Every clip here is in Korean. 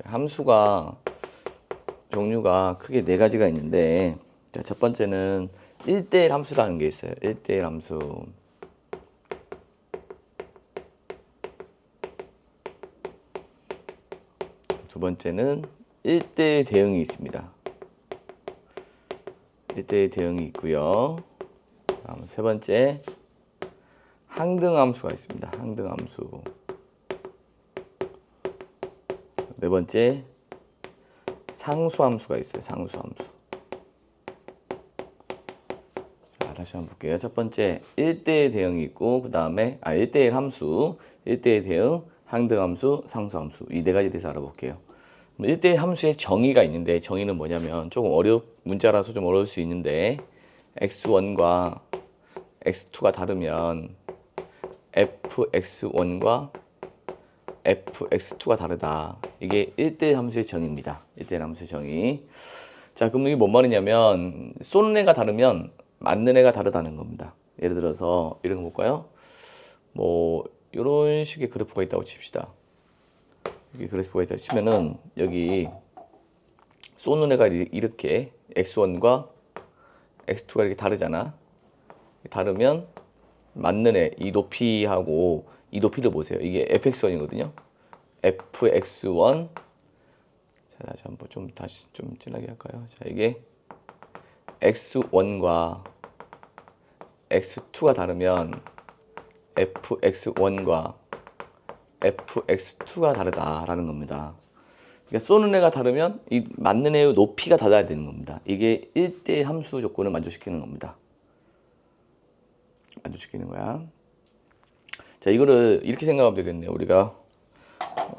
함수가 종류가 크게 네 가지가 있는데, 자, 첫 번째는 1대1 함수라는 게 있어요. 1대1 함수. 두 번째는 1대1 대응이 있습니다. 1대1 대응이 있고요. 다음 세 번째, 항등함수가 있습니다. 항등함수. 네 번째, 상수함수가 있어요. 상수함수. 자, 다시 한번 볼게요. 첫 번째, 1대1 대응이 있고, 그 다음에 1대1 함수, 1대1 대응, 항등함수, 상수함수. 이 네 가지에 대해서 알아볼게요. 1대1 함수의 정의가 있는데, 정의는 뭐냐면 조금 문자라서 좀 어려울 수 있는데, x1과 x2가 다르면 fx1과 fx2가 다르다. 이게 1대1 함수의 정의입니다. 1대1 함수의 정의. 자, 그럼 이게 뭔 말이냐면 쏘는 애가 다르면 맞는 애가 다르다는 겁니다. 예를 들어서 이런 거 볼까요? 뭐 이런 식의 그래프가 있다고 칩시다. 여기 그래프가 있다고 치면은 여기 쏘는 애가 이렇게 x1과 x2가 이렇게 다르잖아. 다르면 맞는 애, 이 높이하고 이 높이를 보세요. 이게 fx1이거든요. fx1. 자, 다시 한번 다시 좀 진하게 할까요? 자, 이게 x1과 x2가 다르면 fx1과 fx2가 다르다라는 겁니다. 그러니까 쏘는 애가 다르면 이 맞는 애의 높이가 달라야 되는 겁니다. 이게 1대1 함수 조건을 만족시키는 겁니다. 만족시키는 거야. 자, 이거를 이렇게 생각하면 되겠네요. 우리가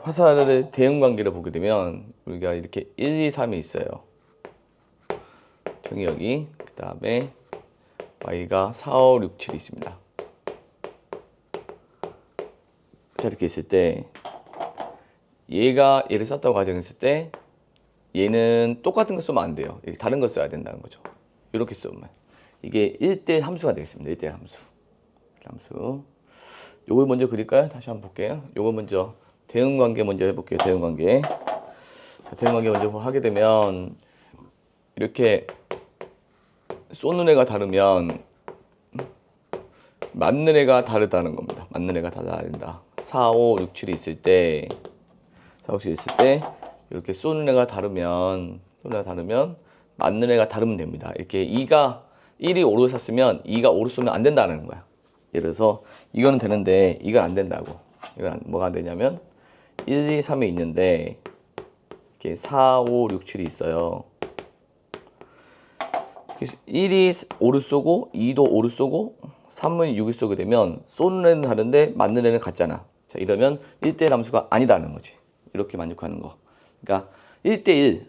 화살의 대응 관계를 보게 되면 우리가 이렇게 1, 2, 3이 있어요. 정의역이. 그 다음에 y가 4, 5, 6, 7이 있습니다. 자, 이렇게 있을 때 얘를 썼다고 가정했을 때 얘는 똑같은 거 쓰면 안 돼요. 다른 거 써야 된다는 거죠. 이렇게 쓰면 이게 1대1 함수가 되겠습니다. 1대1 함수. 요걸 먼저 그릴까요? 다시 한번 볼게요. 요거 먼저 대응 관계 먼저 해볼게요. 대응 관계. 자, 대응 관계 먼저 하게 되면 이렇게 쏘는 애가 다르면 맞는 애가 다르다는 겁니다. 맞는 애가 달라야 된다. 4, 5, 6, 7이 있을 때 4, 5, 7이 있을 때 이렇게 쏘는 애가 다르면 맞는 애가 다르면 됩니다. 이렇게 2가 1이 5를 샀으면 2가 5를 쏘면 안 된다는 거야. 예를 들어서 이거는 되는데 이건 안 된다고. 이건 뭐가 안 되냐면 1, 2, 3이 있는데 이렇게 4, 5, 6, 7이 있어요. 1이 5를 쏘고 2도 5를 쏘고 3은 6을 쏘게 되면 쏘는 애는 다른데 맞는 애는 같잖아. 자, 이러면 1대1 함수가 아니다는 거지. 이렇게 만족하는 거. 그러니까 1대1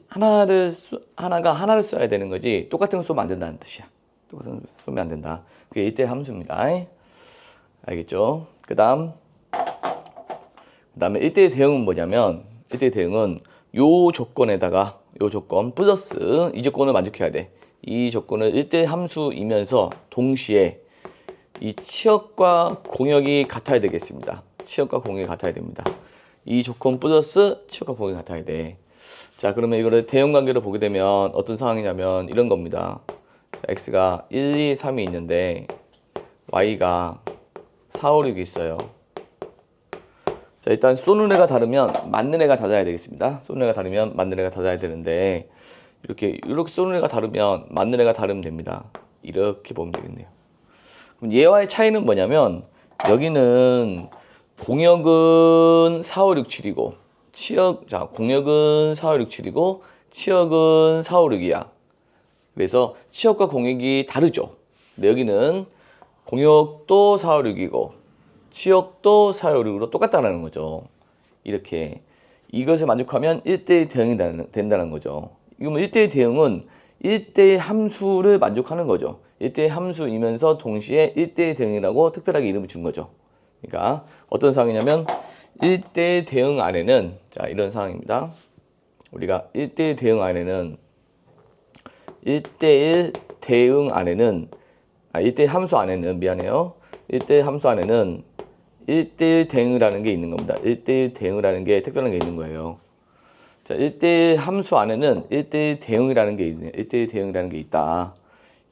하나가 하나를 써야 되는 거지 똑같은 거 쏘면 안 된다는 뜻이야. 똑같은 거 쏘면 안 된다. 그게 1대1 함수입니다. 알겠죠? 그 다음에 1대1 대응은 뭐냐면 1대1 대응은 요 조건에다가 요 조건 플러스 이 조건을 만족해야 돼. 이 조건을 1대1 함수이면서 동시에 이 치역과 공역이 같아야 되겠습니다. 치역과 공역이 같아야 됩니다. 이 조건 플러스 치역과 공역이 같아야 돼. 자, 그러면 이거를 대응 관계를 보게 되면 어떤 상황이냐면 이런 겁니다. 자, x가 1, 2, 3이 있는데 y가 4, 5, 6이 있어요. 자, 일단 쏘는 애가 다르면 맞는 애가 달라야 되겠습니다. 쏘는 애가 다르면 맞는 애가 달라야 되는데 이렇게 쏘는 애가 다르면 맞는 애가 다르면 됩니다. 이렇게 보면 되겠네요. 그럼 얘와의 차이는 뭐냐면 여기는 공역은 4, 5, 6, 7이고 공역은 4, 5, 6, 7이고 치역은 4, 5, 6이야. 그래서 치역과 공역이 다르죠. 근데 여기는 공역도 4, 5, 6이고 치역도 4, 5, 6으로 똑같다는 거죠. 이렇게 이것을 만족하면 1대1 대응이 된다는 거죠. 이러면 1대1 대응은 1대1 함수를 만족하는 거죠. 1대1 함수이면서 동시에 1대1 대응이라고 특별하게 이름을 준 거죠. 그러니까 어떤 상황이냐면 1대1 대응 안에는 자, 이런 상황입니다. 우리가 1대1 대응 안에는 1대1 대응 안에는 1대1 함수 안에는 미안해요. 1대1 함수 안에는 1대1 대응이라는 게 있는 겁니다. 1대1 대응이라는 게 특별한 게 있는 거예요. 자, 1대1 함수 안에는 1대1 대응이라는 게 있네. 1대1 대응이라는 게 있다.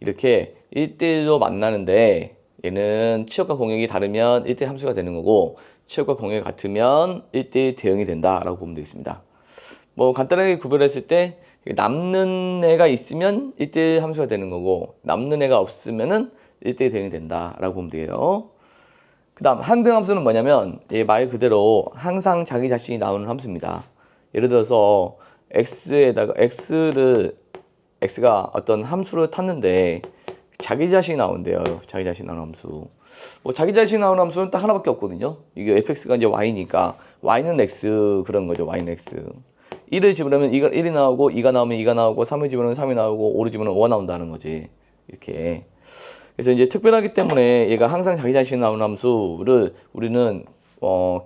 이렇게 1대1로 만나는데 얘는 치역과 공역이 다르면 1대1 함수가 되는 거고 치역과 공역이 같으면 1대1 대응이 된다라고 보면 되겠습니다. 뭐 간단하게 구별했을 때 남는 애가 있으면 1대1 함수가 되는 거고 남는 애가 없으면은 1대1 대응이 된다라고 보면 돼요. 그 다음 항등함수는 뭐냐면 얘 말 그대로 항상 자기 자신이 나오는 함수입니다. 예를 들어서 x가 어떤 함수를 탔는데 자기 자신이 나온대요. 자기 자신이 나오는 함수. 뭐 자기 자신이 나오는 함수는 딱 하나밖에 없거든요. 이게 fx가 이제 y니까 y는 x 그런 거죠. y는 x. 1을 집으려면 1이 나오고 2가 나오면 2가 나오고 3을 집으면 3이 나오고 5를 집으면 5가 나온다는 거지. 이렇게. 그래서 이제 특별하기 때문에 얘가 항상 자기 자신이 나오는 함수를 우리는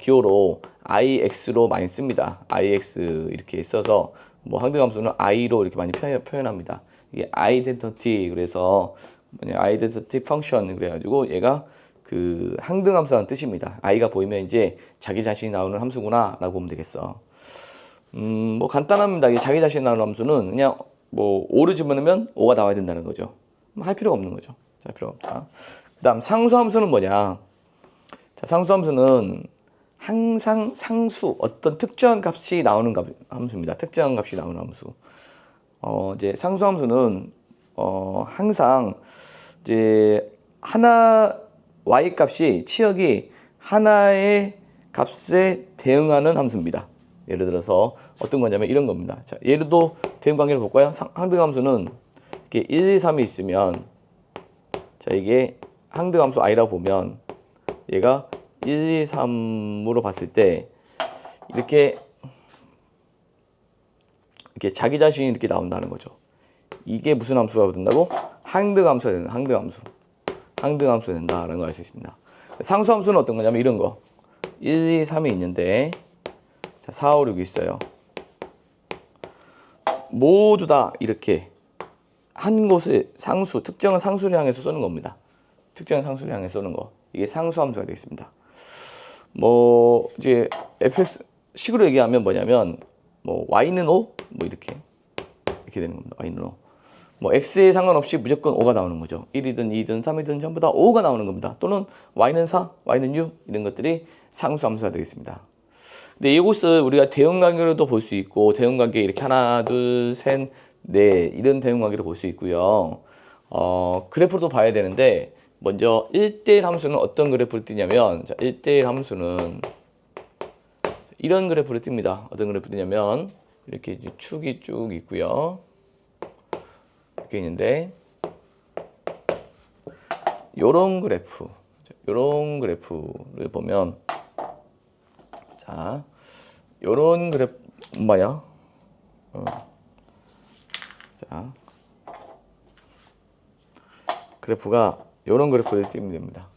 기호로 ix로 많이 씁니다. ix 이렇게 써서 뭐 항등함수는 i로 이렇게 많이 표현합니다. 이게 아이덴티티 그래서 뭐냐 아이덴티티 펑션 그래가지고 얘가 그 항등함수라는 뜻입니다. i가 보이면 이제 자기 자신이 나오는 함수구나라고 보면 되겠어. 뭐 간단합니다. 이게 자기 자신이 나오는 함수는 그냥 뭐 5를 집어넣으면 5가 나와야 된다는 거죠. 할 필요가 없는 거죠. 자, 필요 없다. 그 다음 상수함수는 뭐냐? 자, 상수함수는 항상 상수, 어떤 특정한 값이 나오는 함수입니다. 특정한 값이 나오는 함수. 이제 상수함수는, 항상, 이제, y 값이, 치역이 하나의 값에 대응하는 함수입니다. 예를 들어서 어떤 거냐면 이런 겁니다. 자, 예로도 대응 관계를 볼까요? 항등함수는 이렇게 1, 2, 3이 있으면, 자, 이게 항등함수 i라고 보면, 얘가 1, 2, 3으로 봤을 때 이렇게 자기 자신이 이렇게 나온다는 거죠. 이게 무슨 함수가 된다고? 항등함수가 된다. 항등함수가 된다라는 걸 알 수 있습니다. 상수함수는 어떤 거냐면 이런 거. 1, 2, 3이 있는데 자, 4, 5, 6이 있어요. 모두 다 이렇게 한 곳을 특정한 상수를 향해서 쏘는 겁니다. 특정한 상수를 향해서 쏘는 거. 이게 상수함수가 되겠습니다. 뭐 이제 fx 식으로 얘기하면 뭐냐면 뭐 y는 5 뭐 이렇게 되는 겁니다. y는 5. 뭐 x에 상관없이 무조건 5가 나오는 거죠. 1이든 2든 3이든 전부 다 5가 나오는 겁니다. 또는 y는 4, y는 6 이런 것들이 상수함수가 되겠습니다. 근데 이것을 우리가 대응관계로도 볼 수 있고 대응관계 이렇게 하나, 둘, 셋, 넷 이런 대응관계로 볼 수 있고요. 그래프도 봐야 되는데 먼저 1대1 함수는 어떤 그래프를 띄냐면 자, 1대1 함수는 이런 그래프를 띱니다. 어떤 그래프를 띄냐면 이렇게 축이 쭉 있고요. 이렇게 있는데 요런 그래프를 보면 자, 요런 그래프 뭐야? 자, 그래프가 이런 그래프를 띄면 됩니다.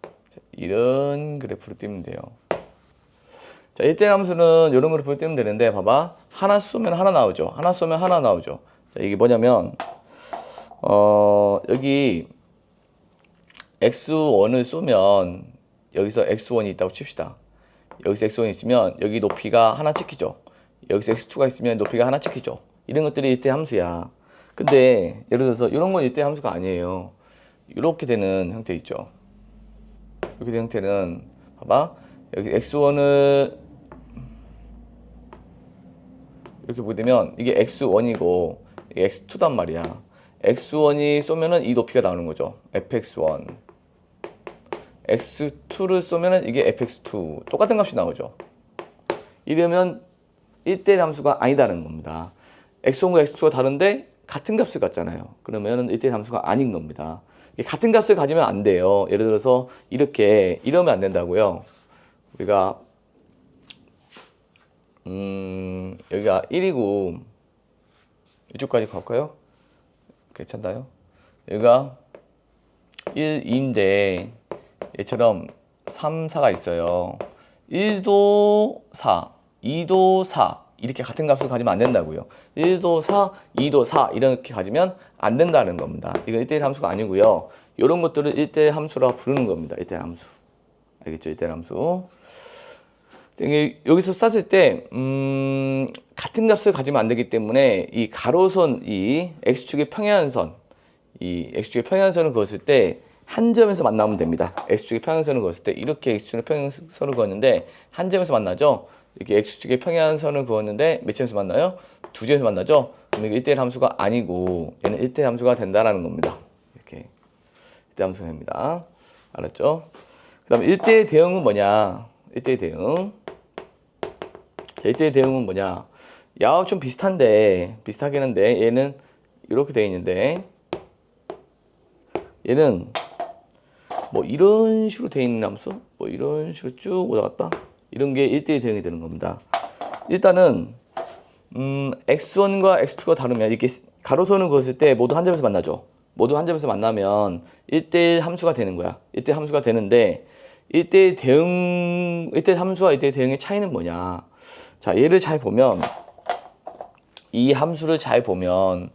자, 이런 그래프를 띄면 돼요. 자, 1대1 함수는 이런 그래프를 띄면 되는데 봐봐. 하나 쏘면 하나 나오죠. 하나 쏘면 하나 나오죠. 자, 이게 뭐냐면 여기 x1을 쏘면 여기서 x1이 있다고 칩시다. 여기서 x1이 있으면 여기 높이가 하나 찍히죠. 여기서 x2가 있으면 높이가 하나 찍히죠. 이런 것들이 1대1 함수야. 근데 예를 들어서 이런 건 1대1 함수가 아니에요. 이렇게 되는 형태 있죠. 이렇게 되는 형태는 봐봐. 여기 x1을 이렇게 보게 되면 이게 x1이고 이게 x2단 말이야. x1이 쏘면은 이 높이가 나오는 거죠. fx1. x2를 쏘면은 이게 fx2. 똑같은 값이 나오죠. 이러면 1대1 함수가 아니다는 겁니다. x1과 x2가 다른데 같은 값을 갖잖아요. 그러면은 1대1 함수가 아닌 겁니다. 같은 값을 가지면 안 돼요. 예를 들어서 이러면 안 된다고요. 우리가 여기가 1이고 이쪽까지 갈까요? 괜찮나요? 여기가 1, 2인데 얘처럼 3, 4가 있어요. 1도 4, 2도 4 이렇게 같은 값을 가지면 안 된다고요. 1도 4, 2도 4 이렇게 가지면 안 된다는 겁니다. 이건 1대1 함수가 아니고요. 이런 것들을 1대1 함수라 부르는 겁니다. 1대1 함수. 알겠죠? 1대1 함수. 여기서 쌌을 때 같은 값을 가지면 안 되기 때문에 이 가로선 이 x축의 평행선을 그었을 때 한 점에서 만나면 됩니다. x축의 평행선을 그었을 때 이렇게 x축의 평행선을 그었는데 한 점에서 만나죠. 이렇게 x축의 평행선을 그었는데 몇 점에서 만나요? 두 점에서 만나죠. 그럼 이게 1대1 함수가 아니고 얘는 1대1 함수가 된다라는 겁니다. 이렇게 1대1 함수가 됩니다. 알았죠? 그 다음에 1대1 대응은 뭐냐? 1대1 대응. 자, 1대1 대응은 뭐냐? 야, 좀 비슷하긴 한데 얘는 이렇게 되어 있는데 얘는 뭐 이런 식으로 되어 있는 함수, 뭐 이런 식으로 쭉 올라갔다. 이런 게 1대1 대응이 되는 겁니다. 일단은 x1과 x2가 다르면 이렇게 가로선을 그었을 때 모두 한 점에서 만나죠. 모두 한 점에서 만나면 1대1 함수가 되는 거야. 1대1 함수가 되는데 1대1 함수와 1대1 대응의 차이는 뭐냐? 자, 얘를 잘 보면 이 함수를 잘 보면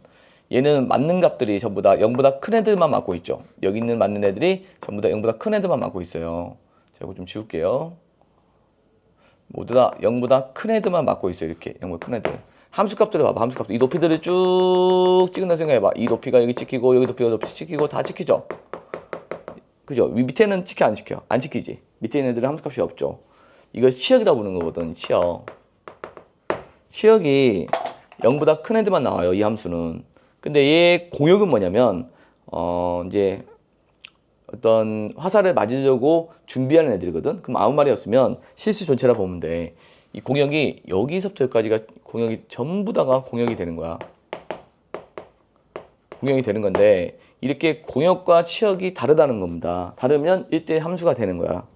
얘는 맞는 값들이 전부 다 0보다 큰 애들만 맞고 있죠. 여기 있는 맞는 애들이 전부 다 0보다 큰 애들만 맞고 있어요. 자, 이거 좀 지울게요. 모두 다 0보다 큰 애들만 맞고 있어요. 이렇게 0보다 큰 애들. 함수값들을 봐봐. 함수값들. 이 높이들을 쭉 찍는다 생각해봐. 이 높이가 여기 찍히고 여기 높이가 높이 찍히고 다 찍히죠. 그죠? 밑에는 찍혀 안 찍혀? 안 찍히지. 밑에 있는 애들은 함수값이 없죠. 이걸 치역이라 부르는 거거든. 치역. 치역이 0보다 큰 애들만 나와요. 이 함수는. 근데 얘 공역은 뭐냐면 이제 어떤 화살을 맞으려고 준비하는 애들이거든. 그럼 아무 말이 없으면 실수 전체라 보면 돼. 이 공역이 여기서부터 여기까지가 공역이 전부 다가 공역이 되는 거야. 공역이 되는 건데 이렇게 공역과 치역이 다르다는 겁니다. 다르면 1대1 함수가 되는 거야.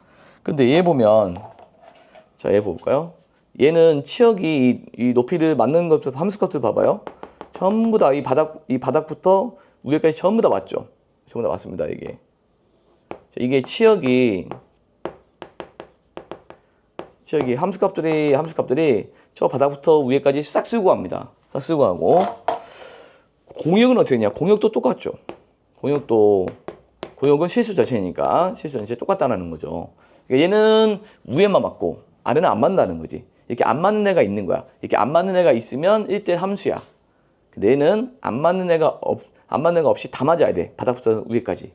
근데 얘 보면 자, 얘 볼까요? 얘는 치역이 이 높이를 맞는 것들 함수값들 봐봐요. 전부 다 이 바닥부터 위에까지 전부 다 맞죠. 전부 다 맞습니다. 이게 치역이 함수값들이 저 바닥부터 위에까지 싹 쓸고 갑니다. 싹 쓸고 가고 공역은 어떻게 되냐? 공역도 똑같죠. 공역은 실수 자체니까 실수 자체 똑같다는 거죠. 그러니까 얘는 위에만 맞고 아래는 안 맞는다는 거지. 이렇게 안 맞는 애가 있는 거야. 이렇게 안 맞는 애가 있으면 1대1 함수야. 근데 얘는 안 맞는 애가 없이 다 맞아야 돼. 바닥부터 위에까지.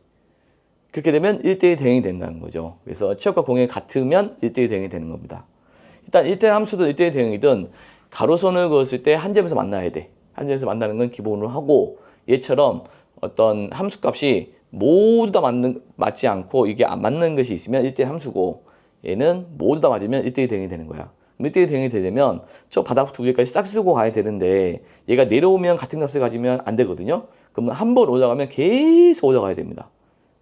그렇게 되면 1대1 대응이 된다는 거죠. 그래서 치역과 공역이 같으면 1대1 대응이 되는 겁니다. 일단 1대1 함수든 1대1 대응이든 가로선을 그었을 때 한 점에서 만나야 돼. 한 점에서 만나는 건 기본으로 하고 얘처럼 어떤 함수값이 모두 다 맞지 않고 이게 안 맞는 것이 있으면 1대1 함수고 얘는 모두 다 맞으면 1대1 대응이 되는 거야. 1대1 대응이 되려면 저 바닥부터 위에까지 싹 쓰고 가야 되는데 얘가 내려오면 같은 값을 가지면 안 되거든요. 그러면 한 번 올라가면 계속 올라가야 됩니다.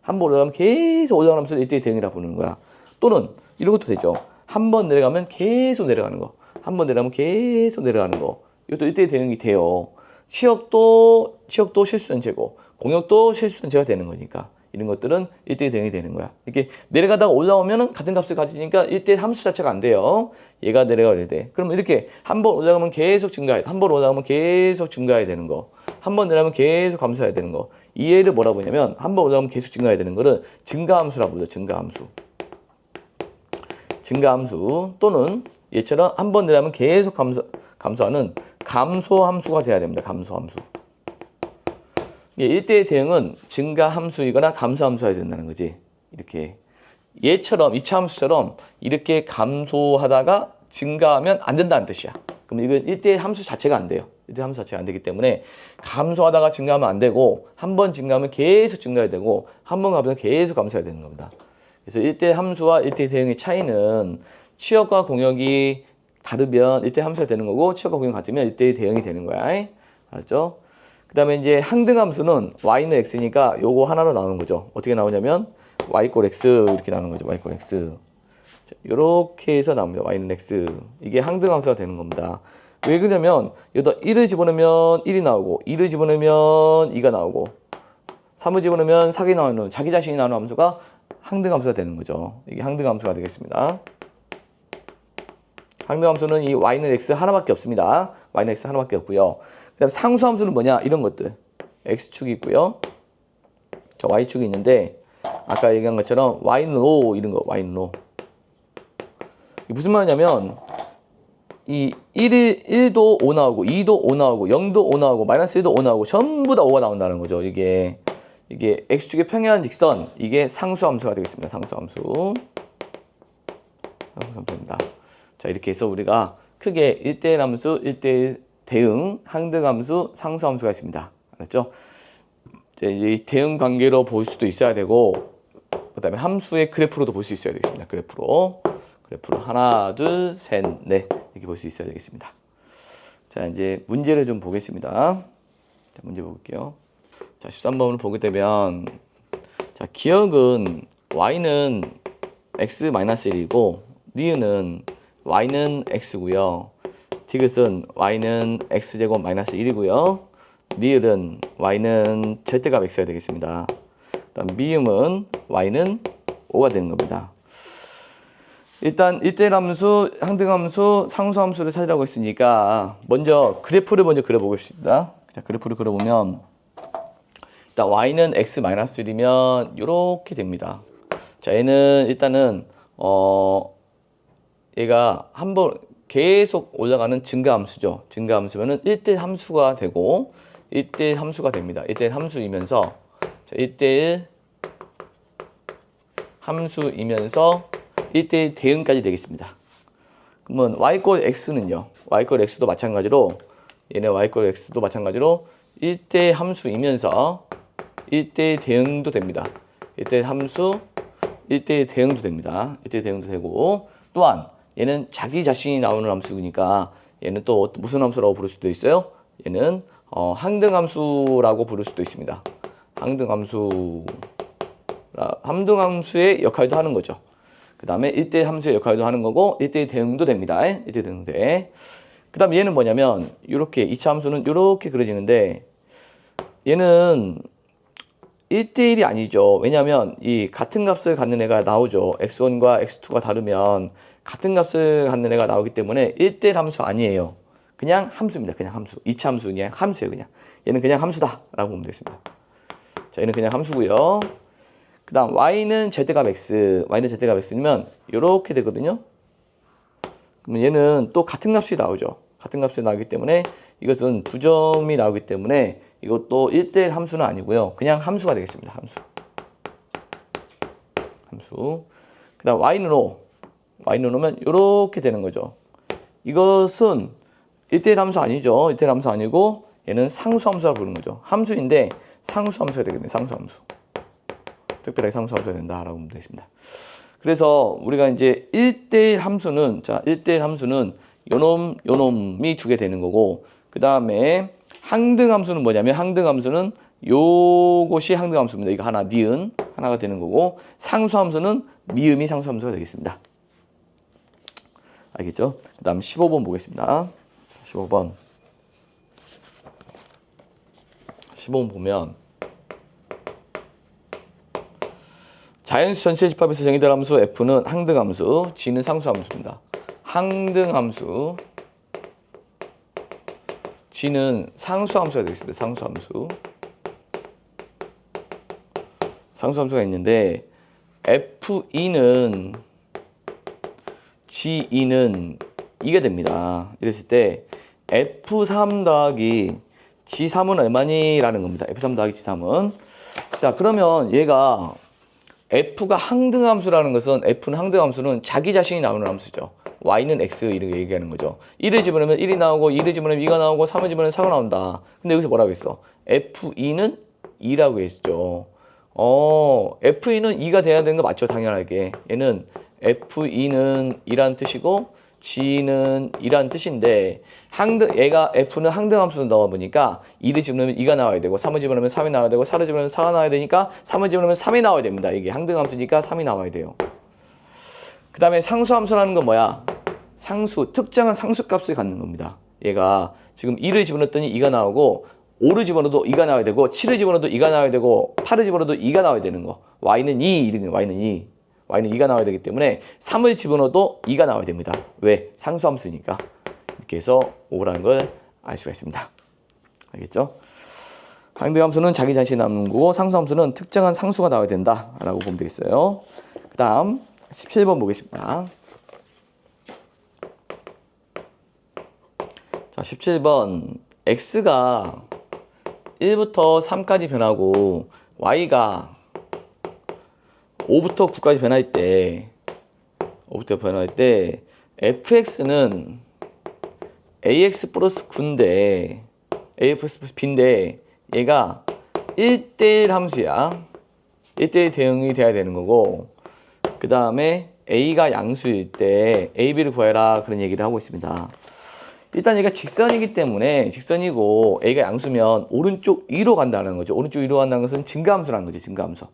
한 번 올라가면 계속 올라가면서 1대1 대응이라 부르는 거야. 또는 이런 것도 되죠. 한 번 내려가면 계속 내려가는 거. 한 번 내려가면 계속 내려가는 거. 이것도 1대1 대응이 돼요. 치역도 실수전체고 공역도 실수전체가 되는 거니까 이런 것들은 1대1 대응이 되는 거야. 이렇게 내려가다가 올라오면은 같은 값을 가지니까 1대1 함수 자체가 안 돼요. 얘가 내려가야 돼. 그러면 이렇게 한 번 올라가면 계속 한 번 올라가면 계속 증가해야 되는 거. 한 번 내려가면 계속 감소해야 되는 거. 이 얘를 뭐라고 하냐면 한 번 올라가면 계속 증가해야 되는 거를 증가함수라고 부르죠. 증가함수 또는 얘처럼 한 번 내려가면 계속 감소하는 감소함수가 돼야 됩니다. 감소함수. 1대1 대응은 증가함수이거나 감소함수가 된다는 거지. 이렇게 얘처럼 2차 함수처럼 이렇게 감소하다가 증가하면 안 된다는 뜻이야. 그럼 이건 1대1 함수 자체가 안 돼요. 1대1 함수 자체가 안 되기 때문에 감소하다가 증가하면 안 되고 한 번 증가하면 계속 증가해야 되고 한 번 감소하면 계속 감소해야 되는 겁니다. 그래서 1대1 함수와 1대1 대응의 차이는 치역과 공역이 다르면 1대1 함수가 되는 거고 치역과 공역이 같으면 1대1 대응이 되는 거야. 알았죠? 그 다음에 이제 항등함수는 y는 x니까 요거 하나로 나오는 거죠. 어떻게 나오냐면 y = x 이렇게 나오는 거죠. y = x. 자, 이렇게 해서 나옵니다. y는 x. 이게 항등함수가 되는 겁니다. 왜 그러냐면 여기다 1을 집어넣으면 1이 나오고 2를 집어넣으면 2가 나오고 3을 집어넣으면 4가 나오는 자기 자신이 나오는 함수가 항등함수가 되는 거죠. 이게 항등함수가 되겠습니다. 항등함수는 이 y는 x 하나밖에 없습니다. y는 x 하나밖에 없고요. 그 다음 상수함수는 뭐냐? 이런 것들. x축이 있고요. 저 y축이 있는데 아까 얘기한 것처럼 y는 5 이런 거. y는 5. 무슨 말이냐면 이 1도 5 나오고 2도 5 나오고 0도 5 나오고 마이너스 1도 5 나오고 전부 다 5가 나온다는 거죠. 이게 x축의 평행한 직선, 이게 상수함수가 되겠습니다. 상수함수입니다. 자, 이렇게 해서 우리가 크게 1대1 함수, 1대1 대응, 항등함수, 상수함수가 있습니다. 알았죠? 이제 대응 관계로 볼 수도 있어야 되고, 그 다음에 함수의 그래프로도 볼 수 있어야 되겠습니다. 그래프로 하나, 둘, 셋, 넷 이렇게 볼 수 있어야 되겠습니다. 자, 이제 문제를 좀 보겠습니다. 자, 문제 볼게요. 자, 13번을 보게 되면, 자, 기억은 y는 x-1이고 니은은 y는 x고요. 디귿은 y는 x제곱 마이너스 1이고요. 니을은 y는 절대값 x가 되겠습니다. 그다음 미음은 y는 5가 되는 겁니다. 일단 1대1 함수, 항등함수, 상수함수를 찾으라고 했으니까 먼저 그래프를 그려보겠습니다. 자, 그래프를 그려보면 일단 y는 x-1이면 이렇게 됩니다. 자, 얘는 일단은 얘가 한번 계속 올라가는 증가함수죠. 증가함수면은 1대1 함수가 되고 1대1 함수가 됩니다. 1대1 함수이면서, 자, 1대1 함수이면서 1대1 대응까지 되겠습니다. 그러면 y꼴 x는요. y꼴 x도 마찬가지로, 얘네 y꼴 x도 마찬가지로 1대1 함수이면서 1대1 대응도 됩니다. 1대1 함수, 1대1 대응도 됩니다. 1대1 대응도 되고, 또한 얘는 자기 자신이 나오는 함수니까 얘는 또 무슨 함수라고 부를 수도 있어요? 얘는 항등함수라고 부를 수도 있습니다. 항등함수의 역할도 하는 거죠. 그 다음에 1대1 함수의 역할도 하는 거고 1대1 대응도 됩니다. 1대1 대응도 돼. 그 다음에 얘는 뭐냐면 이렇게 2차 함수는 이렇게 그려지는데 얘는 1대1이 아니죠. 왜냐하면 이 같은 값을 갖는 애가 나오죠. x1과 x2가 다르면 같은 값을 갖는 애가 나오기 때문에 1대1 함수 아니에요. 그냥 함수입니다. 그냥 함수. 2차 함수 그냥 함수예요. 그냥 얘는 그냥 함수다 라고 보면 되겠습니다. 자, 얘는 그냥 함수고요. 그 다음 y는 절대값 x면 이렇게 되거든요. 그러면 얘는 또 같은 값이 나오죠. 같은 값이 나오기 때문에 이것은 두 점이 나오기 때문에 이것도 1대1 함수는 아니고요. 그냥 함수가 되겠습니다. 함수. 그 다음 y는 5. y는 5면 이렇게 되는 거죠. 이것은 1대1 함수 아니죠. 1대1 함수 아니고 얘는 상수함수라고 부르는 거죠. 함수인데 상수함수가 되겠네요. 상수함수. 특별하게 상수함수가 된다라고 보면 되겠습니다. 그래서 우리가 이제 1대1 함수는, 자, 1대1 함수는 요놈이 두 개 되는 거고, 그 다음에 항등함수는 뭐냐면 항등함수는 요것이 항등함수입니다. 이거 하나, 니은 하나가 되는 거고, 상수함수는 미음이 상수함수가 되겠습니다. 알겠죠? 그 다음 15번 보겠습니다. 15번 보면 자연수 전체 집합에서 정의될 함수 f는 항등함수, g는 상수함수입니다. 항등함수, g는 상수함수가 되겠습니다. 상수함수가 있는데 f2는 g2는 2가 됩니다. 이랬을 때 f3 더하기 g3은 얼마니? 라는 겁니다. f3 더하기 g3은. 자, 그러면 얘가 f가 항등함수라는 것은, f는 항등함수는 자기 자신이 나오는 함수죠. y는 x 이렇게 얘기하는 거죠. 1을 집어넣으면 1이 나오고 2를 집어넣으면 2가 나오고 3을 집어넣으면 4가 나온다. 근데 여기서 뭐라고 했어? f2는 2라고 했죠. f2는 2가 돼야 되는 거 맞죠? 당연하게. 얘는 f2는 2라는 뜻이고 g는 2라는 뜻인데 얘가 f는 항등함수를 넣어보니까 2를 집어넣으면 2가 나와야 되고 3을 집어넣으면 3이 나와야 되고 4를 집어넣으면 4가 나와야 되니까 3을 집어넣으면 3이 나와야 됩니다. 이게 항등함수니까 3이 나와야 돼요. 그 다음에 상수함수라는 건 뭐야? 특정한 상수값을 갖는 겁니다. 얘가 지금 2를 집어넣었더니 2가 나오고 5를 집어넣어도 2가 나와야 되고 7을 집어넣어도 2가 나와야 되고 8을 집어넣어도 2가 나와야 되는 거. y는 2 이런 거. y는 2가 나와야 되기 때문에 3을 집어넣어도 2가 나와야 됩니다. 왜? 상수함수니까. 이렇게 해서 5라는 걸 알 수가 있습니다. 알겠죠? 항등함수는 자기 자신이 남는 거고 상수함수는 특정한 상수가 나와야 된다라고 보면 되겠어요. 그 다음 17번 보겠습니다. 자, 17번. x가 1부터 3까지 변하고 y가 5부터 9까지 변할 때 fx는 ax 플러스 9인데 ax 플러스 b인데 얘가 1대1 함수야. 1대1 대응이 돼야 되는 거고, 그 다음에 a가 양수일 때 ab를 구해라 그런 얘기를 하고 있습니다. 일단 얘가 직선이기 때문에, 직선이고 a가 양수면 오른쪽 위로 간다는 거죠. 오른쪽 위로 간다는 것은 증가함수라는 거죠. 증가함수.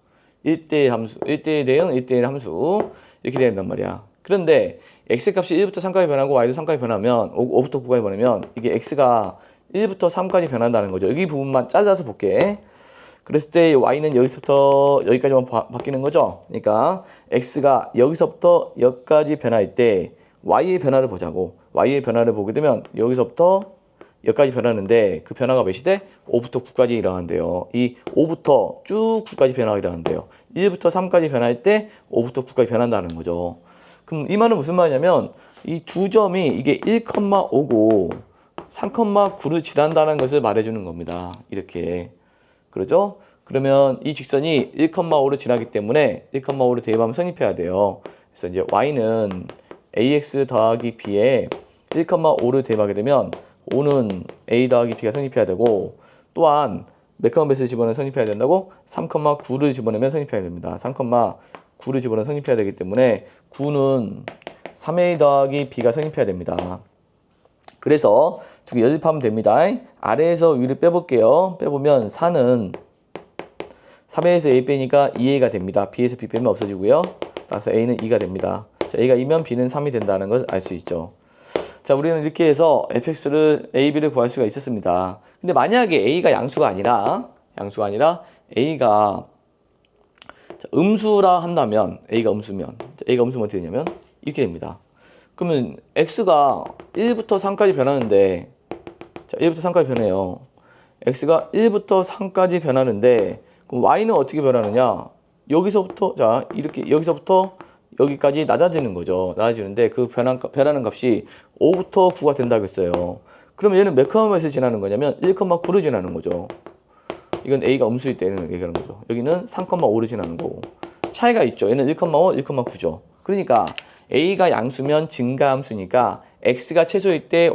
1대1 함수, 1대1 대응, 1대1 함수 이렇게 된단 말이야. 그런데 x 값이 1부터 3까지 변하고 y도 3까지 변하면 5부터 9까지 변하면 이게 x가 1부터 3까지 변한다는 거죠. 여기 부분만 잘라서 볼게. 그랬을 때 y는 여기서부터 여기까지만 바뀌는 거죠. 그러니까 x가 여기서부터 여기까지 변할 때 y의 변화를 보자고. y의 변화를 보게 되면 여기서부터 여기까지 변하는데 그 변화가 몇이 돼? 5부터 9까지 일어난대요. 이 5부터 쭉 9까지 변화가 일어난대요. 1부터 3까지 변할 때 5부터 9까지 변한다는 거죠. 그럼 이 말은 무슨 말이냐면 이 두 점이 이게 1,5고 3,9를 지난다는 것을 말해주는 겁니다. 이렇게. 그러죠? 그러면 이 직선이 1,5를 지나기 때문에 1,5를 대입하면 성립해야 돼요. 그래서 이제 y는 ax 더하기 b에 1,5를 대입하게 되면 5는 a 더하기 b가 성립해야 되고, 또한 몇 컴마 몇을 집어넣으면 성립해야 된다고? 3,9를 집어넣으면 성립해야 됩니다. 3,9를 집어넣으면 성립해야 되기 때문에 9는 3a 더하기 b가 성립해야 됩니다. 그래서 두 개 연립하면 됩니다. 아래에서 위를 빼볼게요. 빼보면 4는 3a에서 a 빼니까 2a가 됩니다. b에서 b 빼면 없어지고요. 따라서 a는 2가 됩니다. 자, a가 2면 b는 3이 된다는 걸 알 수 있죠. 자, 우리는 이렇게 해서 fx를 a, b를 구할 수가 있었습니다. 근데 만약에 a가 양수가 아니라 a가 음수라 한다면, a가 음수면 어떻게 되냐면 이렇게 됩니다. 그러면 x가 1부터 3까지 변하는데, 자, 1부터 3까지 변해요. x가 1부터 3까지 변하는데, 그럼 y는 어떻게 변하느냐? 여기서부터, 자, 이렇게, 여기서부터 여기까지 낮아지는 거죠. 낮아지는데 그 변하는 값이 5부터 9가 된다고 했어요. 그러면 얘는 몇 컴마에서 지나는 거냐면 1,9를 지나는 거죠. 이건 a가 음수일 때는 얘기하는 거죠. 여기는 3,5를 지나는 거고. 차이가 있죠. 얘는 1,5, 1,9죠. 그러니까 a가 양수면 증가함수니까 x가 최소일 때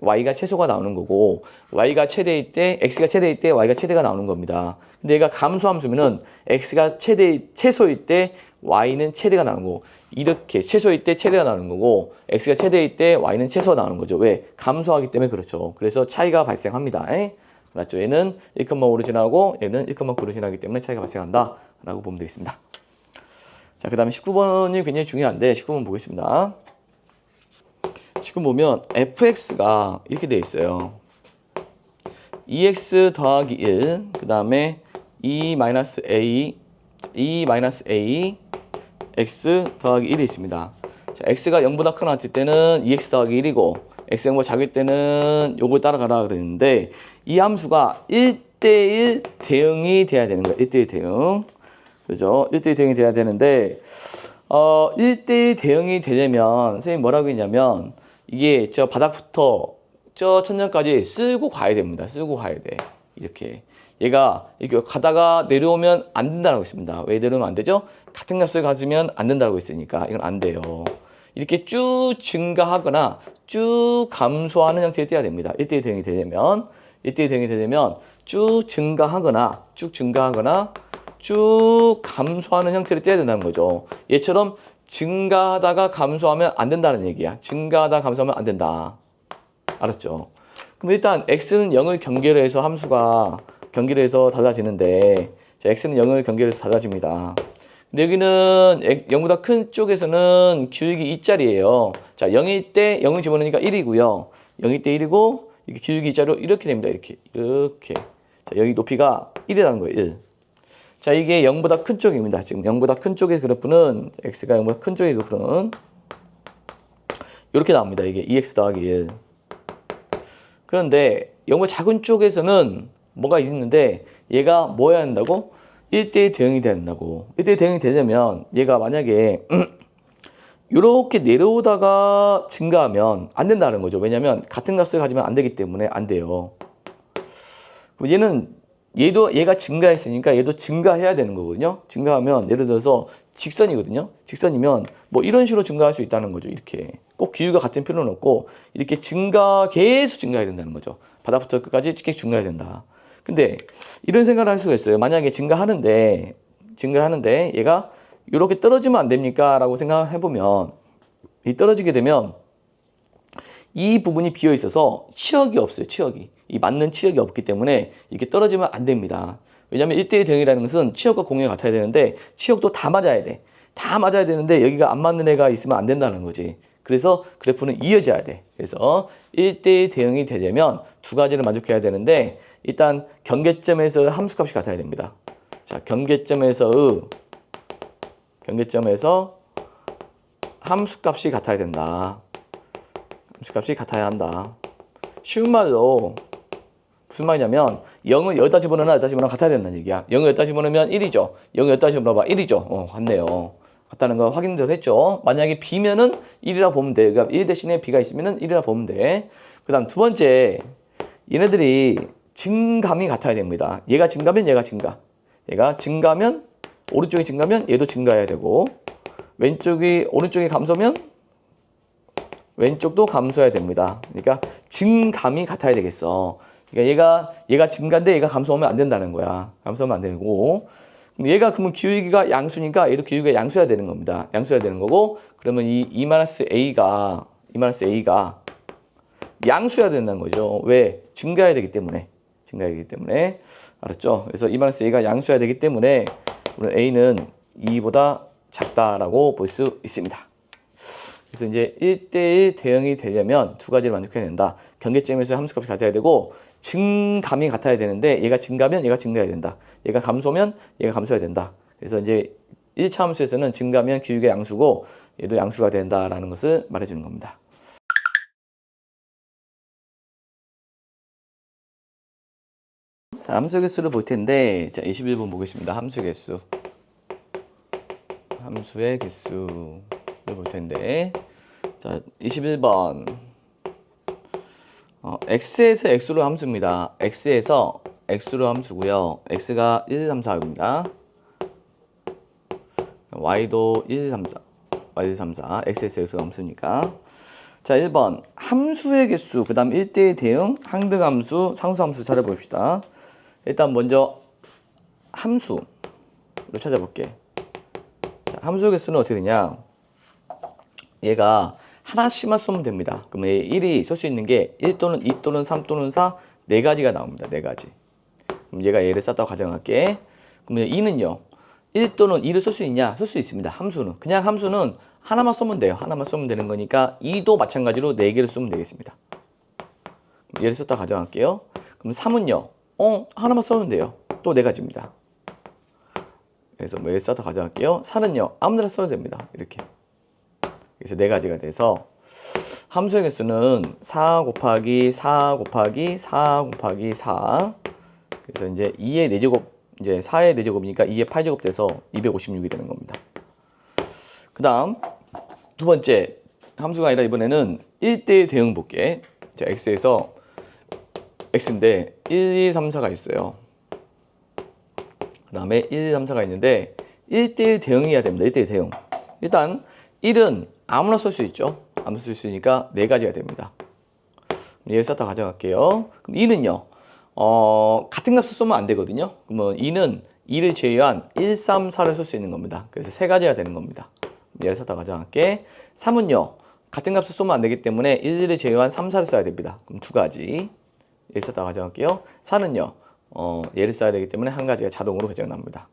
y가 최소가 나오는 거고, y가 최대일 때 x가 최대일 때 y가 최대가 나오는 겁니다. 근데 얘가 감소함수면은 x가 최소일 때 y는 최대가 나오는 거고, 이렇게 최소일 때 최대가 나오는 거고, x가 최대일 때 y는 최소가 나오는 거죠. 왜? 감소하기 때문에 그렇죠. 그래서 차이가 발생합니다. 맞죠? 얘는 1,5로 지나고 얘는 1,9로 지나기 때문에 차이가 발생한다 라고 보면 되겠습니다. 자, 그 다음에 19번이 굉장히 중요한데 19번 보겠습니다. 19번 보면 fx가 이렇게 돼 있어요. 2x 더하기 1, 그 다음에 2-a x 더하기 1이 있습니다. 자, x가 0보다 크거나 같을 때는 2x 더하기 1이고 x 0보다 작을 때는 요걸 따라가라 그랬는데, 이 함수가 1대1 대응이 돼야 되는 거예요. 1대1 대응. 그죠? 1대1 대응이 돼야 되는데, 1대1 대응이 되려면, 선생님 뭐라고 했냐면, 이게 저 바닥부터 저 천장까지 쓸고 가야 됩니다. 쓸고 가야 돼. 이렇게. 얘가 이렇게 가다가 내려오면 안 된다고 했습니다. 왜 내려오면 안 되죠? 같은 값을 가지면 안 된다고 했으니까 이건 안 돼요. 이렇게 쭉 증가하거나 쭉 감소하는 형태를 떼야 됩니다. 1대1 대응이 되려면, 1대1 대응이 되려면 쭉 증가하거나 쭉 감소하는 형태를 떼야 된다는 거죠. 얘처럼 증가하다가 감소하면 안 된다는 얘기야. 증가하다가 감소하면 안 된다. 알았죠? 그럼 일단 x는 0을 경계로 해서 함수가 경계로 해서 닫아지는데, 자, x는 0을 경계로 해서 닫아집니다. 근데 여기는 0보다 큰 쪽에서는 기울기 2짜리예요. 자, 0일 때 0을 집어넣으니까 1이고요. 0일 때 1이고, 이렇게 기울기 2짜리로 이렇게 됩니다. 이렇게. 자, 여기 높이가 1이라는 거예요. 1. 자, 이게 0보다 큰 쪽입니다. 지금 0보다 큰 쪽의 그래프는, x가 0보다 큰 쪽의 그래프는 이렇게 나옵니다. 이게 2x 더하기 1. 그런데 0보다 작은 쪽에서는 뭐가 있는데, 얘가 뭐 해야 한다고? 1대1 대응이 돼야 된다고. 1대1 대응이 되려면 얘가 만약에 이렇게 내려오다가 증가하면 안 된다는 거죠. 왜냐하면 같은 값을 가지면 안 되기 때문에 안 돼요. 그럼 얘가 증가했으니까 얘도 증가해야 되는 거거든요. 증가하면 예를 들어서 직선이거든요. 직선이면 뭐 이런 식으로 증가할 수 있다는 거죠. 이렇게 꼭 기울기가 같은 필요는 없고 이렇게 계속 증가해야 된다는 거죠. 바닥부터 끝까지 쭉쭉 증가해야 된다. 근데 이런 생각을 할 수가 있어요. 만약에 증가하는데 얘가 이렇게 떨어지면 안 됩니까? 라고 생각을 해보면 이 떨어지게 되면 이 부분이 비어 있어서 치역이 없어요. 이 맞는 치역이 없기 때문에 이렇게 떨어지면 안 됩니다. 왜냐하면 1대1 대응이라는 것은 치역과 공역이 같아야 되는데 치역도 다 맞아야 돼. 다 맞아야 되는데 여기가 안 맞는 애가 있으면 안 된다는 거지. 그래서 그래프는 이어져야 돼. 그래서 1대1 대응이 되려면 두 가지를 만족해야 되는데 일단 경계점에서 함수값이 같아야 됩니다. 자, 경계점에서 함수값이 같아야 된다. 함수값이 같아야 한다. 쉬운 말로 무슨 말이냐면 0을 여기다 집어넣으나 여기다 집어넣으나 같아야 된다는 얘기야. 0을 여기다 집어넣으면 1이죠. 0을 여기다 집어넣어봐. 1이죠. 같네요. 같다는 거 확인돼서 했죠. 만약에 B면은 1이라 보면 돼. 그러니까 1 대신에 B가 있으면은 1이라 보면 돼. 그 다음 두 번째, 얘네들이 증감이 같아야 됩니다. 얘가 증가면 얘가 증가. 얘가 증가면, 오른쪽이 증가면 얘도 증가해야 되고, 오른쪽이 감소면 왼쪽도 감소해야 됩니다. 그러니까 증감이 같아야 되겠어. 그러니까 얘가 증가인데 얘가 감소하면 안 된다는 거야. 감소하면 안 되고. 얘가 그러면 기울기가 양수니까 얘도 기울기가 양수해야 되는 겁니다. 양수해야 되는 거고, 그러면 이 E-A가 양수해야 된다는 거죠. 왜? 증가해야 되기 때문에. 알았죠? 그래서 E-A가 양수해야 되기 때문에 우리 A는 2보다 작다라고 볼 수 있습니다. 그래서 이제 1대1 대응이 되려면 두 가지를 만족해야 된다. 경계점에서 함수값이 같아야 되고 증감이 같아야 되는데 얘가 증가면 얘가 증가해야 된다. 얘가 감소면 얘가 감소해야 된다. 그래서 이제 1차 함수에서는 증가면 기울기가 양수고 얘도 양수가 된다라는 것을 말해주는 겁니다. 자, 함수 개수를 볼 텐데, 자, 21번 보겠습니다. 함수 개수. 함수의 개수를 볼 텐데, 자, 21번. x에서 x로 함수입니다. x에서 x로 함수고요. x가 1, 3, 4입니다. y도 1, 3, 4. y도 3, 4. x에서 x로 함수니까. 자, 1번. 함수의 개수, 그 다음 1대1 대응, 항등함수, 상수함수 찾아봅시다. 일단 먼저 함수를 찾아볼게. 자, 함수 개수는 어떻게 되냐? 얘가 하나씩만 쓰면 됩니다. 그러면 1이 쓸 수 있는 게 1 또는 2 또는 3 또는 4, 4가지가 나옵니다. 4가지. 그럼 얘가 얘를 썼다고 가정할게. 그러면 2는요. 1 또는 2를 쓸 수 있냐? 쓸 수 있습니다. 함수는. 그냥 함수는 하나만 쓰면 돼요. 하나만 쓰면 되는 거니까 2도 마찬가지로 4개를 쓰면 되겠습니다. 얘를 썼다고 가정할게요. 그럼 3은요. 하나만 써면 돼요. 또 4가지입니다. 그래서 얘를 썼다고 가정할게요. 4는요. 아무데나 써도 됩니다. 이렇게. 그래서 4가지가 돼서 함수의 개수는 4 곱하기 4 곱하기 4 곱하기 4. 그래서 이제 2의 4제곱, 이제 4의 4제곱이니까 2의 8제곱 돼서 256이 되는 겁니다. 그 다음 두 번째 함수가 아니라 이번에는 1대1 대응 볼게. 자, x에서 x인데 1, 2, 3, 4가 있어요. 그 다음에 1, 2, 3, 4가 있는데 1대1 대응해야 됩니다. 1대1 대응. 일단 1은 아무나 쓸 수 있죠. 아무나 쓸 수 있으니까 4가지가 됩니다. 얘를 썼다 가져갈게요. 그럼 2는요. 같은 값을 쓰면 안 되거든요. 그러면 2는 2를 제외한 1, 3, 4를 쓸 수 있는 겁니다. 그래서 3가지가 되는 겁니다. 얘를 썼다 가져갈게. 3은요. 같은 값을 쓰면 안 되기 때문에 1, 2를 제외한 3, 4를 써야 됩니다. 그럼 2가지. 얘를 썼다 가져갈게요. 4는요. 얘를 써야 되기 때문에 한 가지가 자동으로 배정납니다.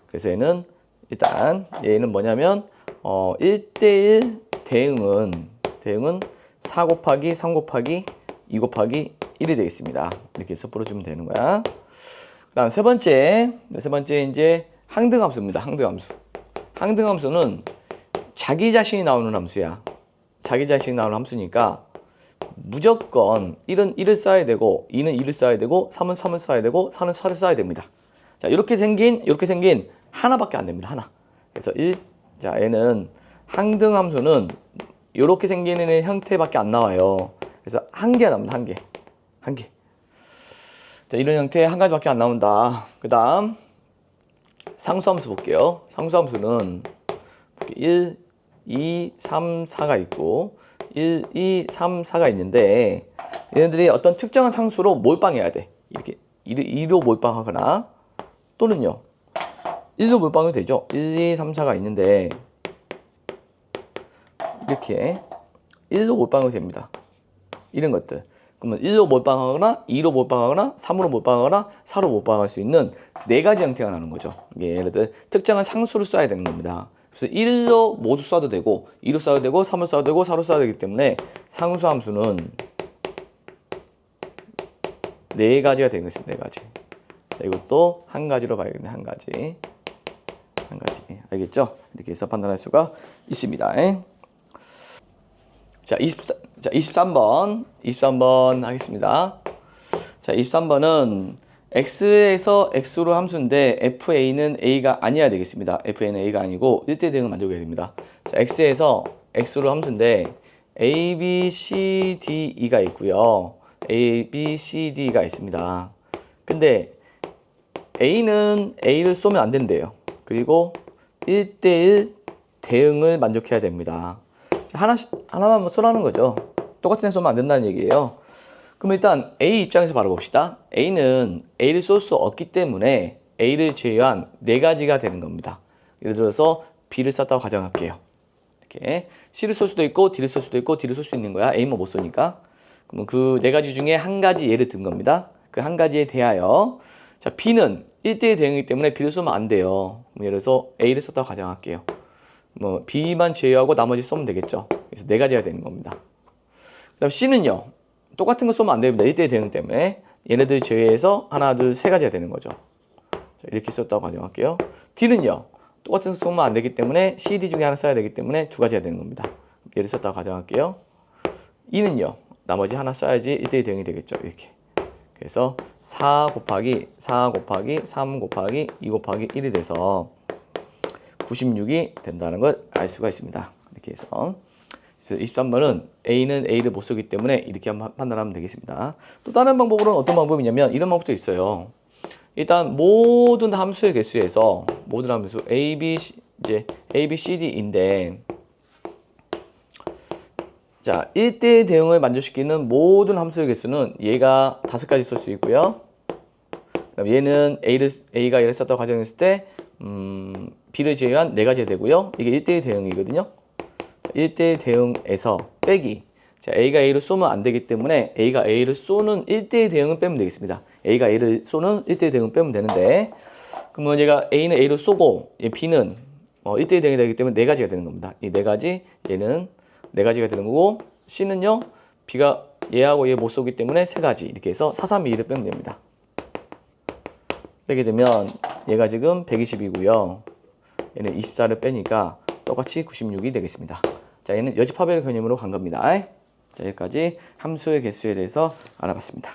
그래서 얘는 일단 얘는 뭐냐면 1대1 대응은 4 곱하기 3 곱하기 2 곱하기 1이 되겠습니다. 이렇게 해서 풀어주면 되는 거야. 그 다음 세 번째 이제 항등함수입니다. 항등함수는 자기 자신이 나오는 함수야. 자기 자신이 나오는 함수니까 무조건 1은 1을 써야 되고 2는 2를 써야 되고 3은 3을 써야 되고 4는 4를 써야 됩니다. 자, 이렇게 생긴 하나밖에 안 됩니다. 하나. 그래서 자, 얘는 항등 함수는 이렇게 생기는 형태밖에 안 나와요. 그래서 한 개 남는다. 한 개. 자, 이런 형태 한 가지밖에 안 나온다. 그 다음 상수함수 볼게요. 상수함수는 1, 2, 3, 4가 있고 1, 2, 3, 4가 있는데 얘네들이 어떤 특정한 상수로 몰빵해야 돼. 이렇게 2로 몰빵하거나 또는요 1로 몰빵이 되죠. 1, 2, 3, 4가 있는데 이렇게 1로 몰빵이 됩니다. 이런 것들. 그러면 1로 몰빵하거나 2로 몰빵하거나 3으로 몰빵하거나 4로 몰빵할 수 있는 네 가지 형태가 나는 거죠. 이게 예를 들어 특정한 상수를 써야 되는 겁니다. 그래서 1로 모두 써도 되고 2로 써도 되고 3로 써도 되고 4로 써도 되기 때문에 상수 함수는 네 가지가 되는 것입니다. 네 가지. 자, 이것도 한 가지로 봐야겠네. 한 가지. 알겠죠? 이렇게 해서 판단할 수가 있습니다. 자, 23번 하겠습니다. 자, 23번은 x에서 x로 함수인데 fa는 a가 아니어야 되겠습니다. fa는 a가 아니고 1대 대응을 만족해야 됩니다. 자, x에서 x로 함수인데 a, b, c, d, e가 있고요. a, b, c, d가 있습니다. 근데 a는 a를 쏘면 안 된대요. 그리고 1대1 대응을 만족해야 됩니다. 하나만 쏘라는 거죠. 똑같은 애 쏘면 안 된다는 얘기예요. 그럼 일단 A 입장에서 바라봅시다. A는 A를 쏠 수 없기 때문에 A를 제외한 네 가지가 되는 겁니다. 예를 들어서 B를 쐈다고 가정할게요. 이렇게 C를 쏠 수도 있고 D를 쏠 수도 있고 D를 쏠 수 있는 거야. A만 못 쏘니까. 그러면 그 네 가지 중에 한 가지 예를 든 겁니다. 그 한 가지에 대하여 자 B는 1대1 대응이기 때문에 B를 쏘면 안 돼요. 예를 들어서 A를 쐈다고 가정할게요. 뭐 B만 제외하고 나머지 쏘면 되겠죠. 그래서 네 가지가 되는 겁니다. 그 다음 C는요. 똑같은 거 쏘면 안 됩니다. 1대1 대응 때문에 얘네들 제외해서 하나, 둘, 세 가지가 되는 거죠. 자, 이렇게 썼다고 가정할게요. D는요. 똑같은 거 쏘면 안 되기 때문에 CD 중에 하나 써야 되기 때문에 두 가지가 되는 겁니다. 얘를 썼다고 가정할게요. E는요. 나머지 하나 써야지 1대1 대응이 되겠죠. 이렇게. 그래서 4 곱하기 3 곱하기 2 곱하기 1이 돼서 96이 된다는 걸 알 수가 있습니다. 이렇게 해서 23번은 A는 A를 못 쓰기 때문에 이렇게 한번 판단하면 되겠습니다. 또 다른 방법으로는 어떤 방법이냐면 이런 방법도 있어요. 일단 모든 함수의 개수에서 모든 함수 A, B, C, D인데 자 1대1 대응을 만족시키는 모든 함수의 개수는 얘가 5가지 쓸 수 있고요. 그다음 얘는 A가 얘를 썼다고 가정했을 때 B를 제외한 4가지가 되고요. 이게 1대1 대응이거든요. 1대1 대응에서 빼기. 자, A가 A를 쏘면 안 되기 때문에 A가 A를 쏘는 1대1 대응은 빼면 되겠습니다. A가 A를 쏘는 1대1 대응은 빼면 되는데 그러면 얘가 A는 A를 쏘고 B는 1대1 대응이 되기 때문에 4가지가 되는 겁니다. 이 4가지, 얘는 4가지가 되는 거고 C는요. B가 얘하고 얘 못 쏘기 때문에 3가지. 이렇게 해서 4, 3, 2, 1을 빼면 됩니다. 빼게 되면 얘가 지금 120이고요. 얘는 24를 빼니까 똑같이 96이 되겠습니다. 자, 얘는 여집합의 개념으로 간 겁니다. 자, 여기까지 함수의 개수에 대해서 알아봤습니다.